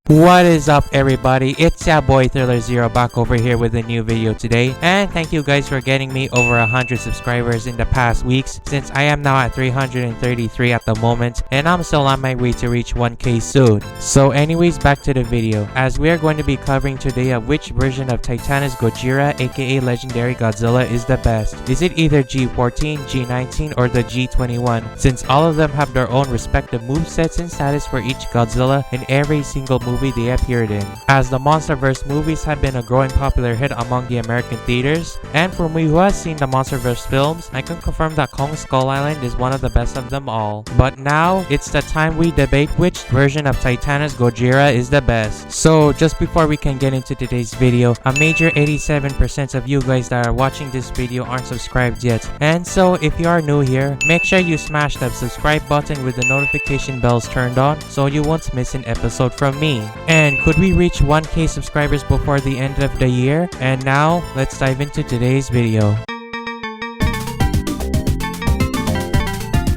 What is up, everybody? It's your boy ThrillerXero back over here with a new video today, and thank you guys for getting me over 100 subscribers in the past weeks, since I am now at 333 at the moment and I'm still on my way to reach 1k soon. So anyways, back to the video, as we are going to be covering today of which version of Titanus Godzilla aka Legendary Godzilla is the best. Is it either G14, G19 or the G21, since all of them have their own respective movesets and status for each Godzilla in every single movie they appeared in, as the monsterverse movies have been a growing popular hit among the American theaters. And for me who has seen the monsterverse films, I can confirm that Kong Skull Island is one of the best of them all. But now it's the time we debate which version of Titanus Godzilla is the best. So just before we can get into today's video, a major 87% of you guys that are watching this video aren't subscribed yet, and so if you are new here, make sure you smash that subscribe button with the notification bells turned on so you won't miss an episode from me. And could we reach 1k subscribers before the end of the year? And now, let's dive into today's video.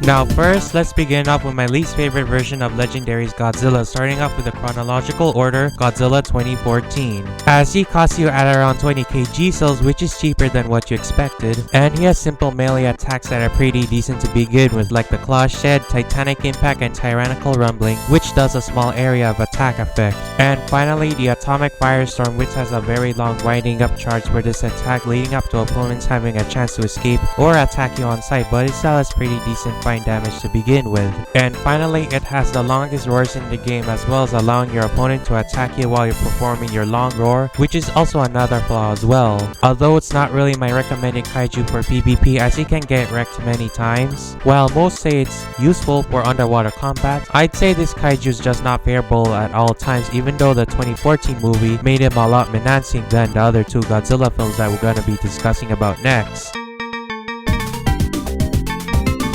Now first, let's begin off with my least favorite version of Legendary's Godzilla, starting off with the chronological order, Godzilla 2014. As he costs you at around 20k G-cells, which is cheaper than what you expected, and he has simple melee attacks that are pretty decent to begin with, like the Claw Shed, Titanic Impact, and Tyrannical Rumbling, which does a small area of attack effect. And finally, the Atomic Firestorm, which has a very long winding up charge for this attack, leading up to opponents having a chance to escape or attack you on sight, but it still has pretty decent damage to begin with. And finally, it has the longest roars in the game, as well as allowing your opponent to attack you while you're performing your long roar, which is also another flaw as well. Although it's not really my recommended kaiju for PvP, as you can get wrecked many times. While most say it's useful for underwater combat, I'd say this kaiju is just not favorable at all times, even though the 2014 movie made him a lot menacing than the other two Godzilla films that we're going to be discussing about next.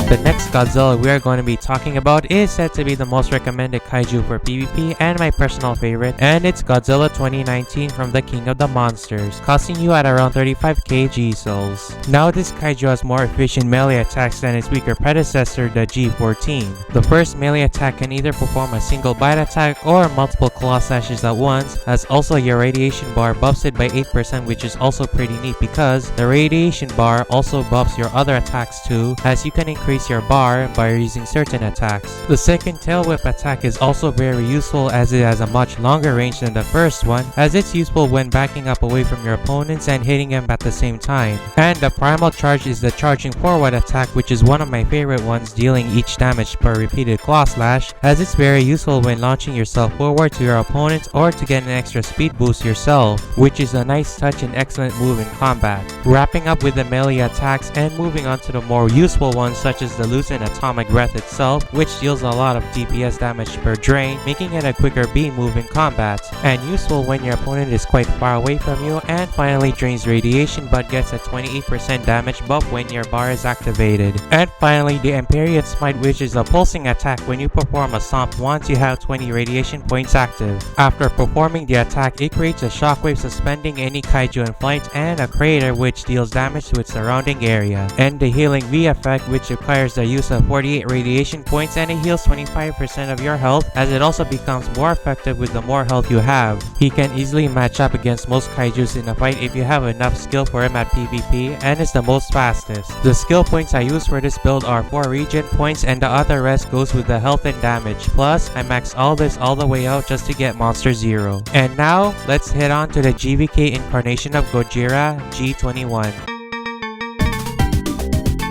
The next Godzilla we are going to be talking about is said to be the most recommended kaiju for PvP and my personal favorite, and it's Godzilla 2019 from the King of the Monsters, costing you at around 35k G-cells. Now this kaiju has more efficient melee attacks than its weaker predecessor, the G14. The first melee attack can either perform a single bite attack or multiple claw slashes at once, as also your radiation bar buffs it by 8%, which is also pretty neat because the radiation bar also buffs your other attacks too, as you can increase your bar by using certain attacks. The second tail whip attack is also very useful, as it has a much longer range than the first one, as it's useful when backing up away from your opponents and hitting them at the same time. And the primal charge is the charging forward attack, which is one of my favorite ones, dealing each damage per repeated claw slash, as it's very useful when launching yourself forward to your opponent or to get an extra speed boost yourself, which is a nice touch and excellent move in combat. Wrapping up with the melee attacks and moving on to the more useful ones, such as the Lucent Atomic Breath itself, which deals a lot of DPS damage per drain, making it a quicker beam move in combat, and useful when your opponent is quite far away from you. And finally, drains radiation but gets a 28% damage buff when your bar is activated. And finally, the Imperial Smite, which is a pulsing attack. When you perform a stomp once, you have 20 radiation points active. After performing the attack, it creates a shockwave suspending any kaiju in flight and a crater, which deals damage to its surrounding area. And the Healing V effect, which requires the use of 48 radiation points, and it heals 25% of your health, as it also becomes more effective with the more health you have. He can easily match up against most kaijus in a fight if you have enough skill for him at PvP, and is the most fastest. The skill points I use for this build are 4 regen points, and the other rest goes with the health and damage. Plus, I max all this all the way out just to get Monster Zero. And now, let's head on to the GVK incarnation of Godzilla, G21.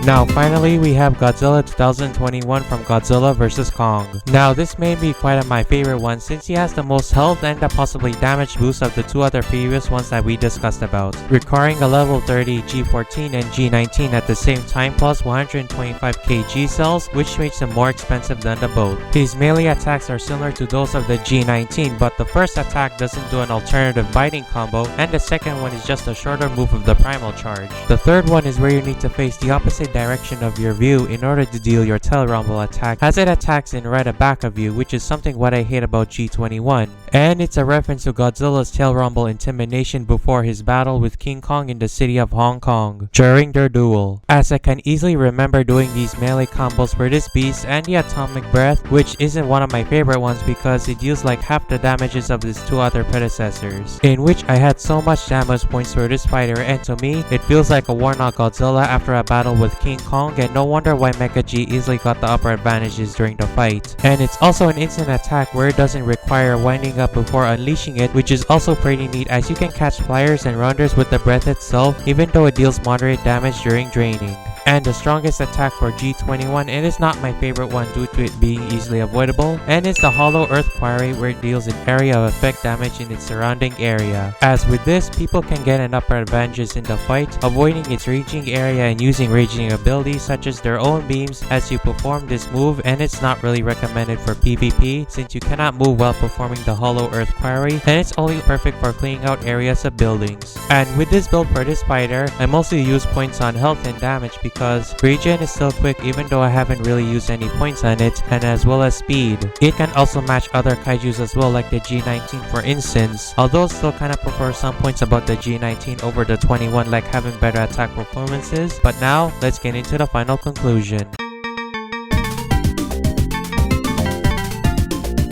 Now finally, we have Godzilla 2021 from Godzilla vs. Kong. Now this may be quite my favorite one, since he has the most health and the possibly damage boost of the two other previous ones that we discussed about, requiring a level 30 G14 and G19 at the same time, plus 125k G-cells, which makes him more expensive than the both. His melee attacks are similar to those of the G19, but the first attack doesn't do an alternative biting combo, and the second one is just a shorter move of the primal charge. The third one is where you need to face the opposite direction of your view in order to deal your tail rumble attack, as it attacks in right back of you, which is something what I hate about G21. And it's a reference to Godzilla's tail rumble intimidation before his battle with King Kong in the city of Hong Kong during their duel, as I can easily remember doing these melee combos for this beast and the atomic breath, which isn't one of my favorite ones because it deals like half the damages of his two other predecessors, in which I had so much damage points for this fighter, and to me it feels like a worn out Godzilla after a battle with King Kong, and no wonder why Mecha G easily got the upper advantages during the fight. And it's also an instant attack where it doesn't require winding up before unleashing it, which is also pretty neat as you can catch flyers and rounders with the breath itself, even though it deals moderate damage during draining. And the strongest attack for G21, and it's not my favorite one due to it being easily avoidable, and it's the Hollow Earth Quarry, where it deals an area of effect damage in its surrounding area. As with this, people can get an upper advantage in the fight, avoiding its raging area and using raging abilities such as their own beams as you perform this move, and it's not really recommended for PvP since you cannot move while performing the Hollow Earth Quarry, and it's only perfect for cleaning out areas of buildings. And with this build for this fighter, I mostly use points on health and damage because regen is still quick even though I haven't really used any points on it, and as well as speed. It can also match other kaijus as well, like the G19 for instance, although I still kinda prefer some points about the G19 over the 21, like having better attack performances. But now, let's get into the final conclusion.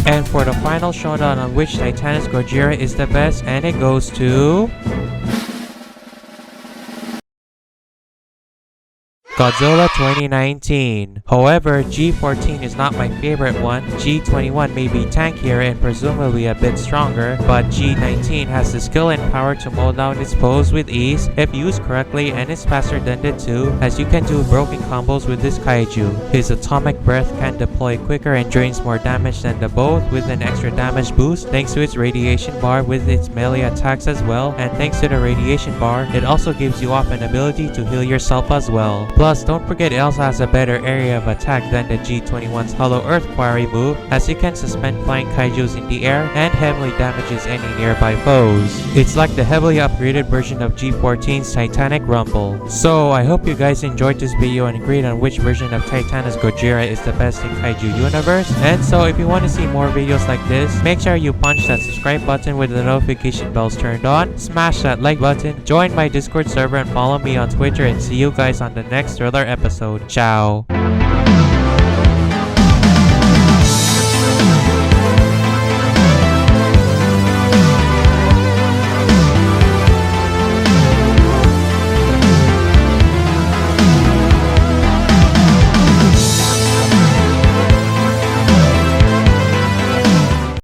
And for the final showdown on which Titanus Godzilla is the best, and it goes to Godzilla 2019. However, G14 is not my favorite one. G21 may be tankier and presumably a bit stronger, but G19 has the skill and power to mow down its foes with ease if used correctly, and is faster than the two, as you can do broken combos with this kaiju. His atomic breath can deploy quicker and drains more damage than the both, with an extra damage boost thanks to its radiation bar with its melee attacks as well, and thanks to the radiation bar, it also gives you off an ability to heal yourself as well. Plus, don't forget it also has a better area of attack than the G21's Hollow Earth Quarry move, as it can suspend flying kaijus in the air and heavily damages any nearby foes. It's like the heavily upgraded version of G14's Titanic Rumble. So I hope you guys enjoyed this video and agreed on which version of Titanus Godzilla is the best in Kaiju Universe. And so if you want to see more videos like this, make sure you punch that subscribe button with the notification bells turned on, smash that like button, join my Discord server, and follow me on Twitter, and see you guys on the next Thriller episode. Ciao.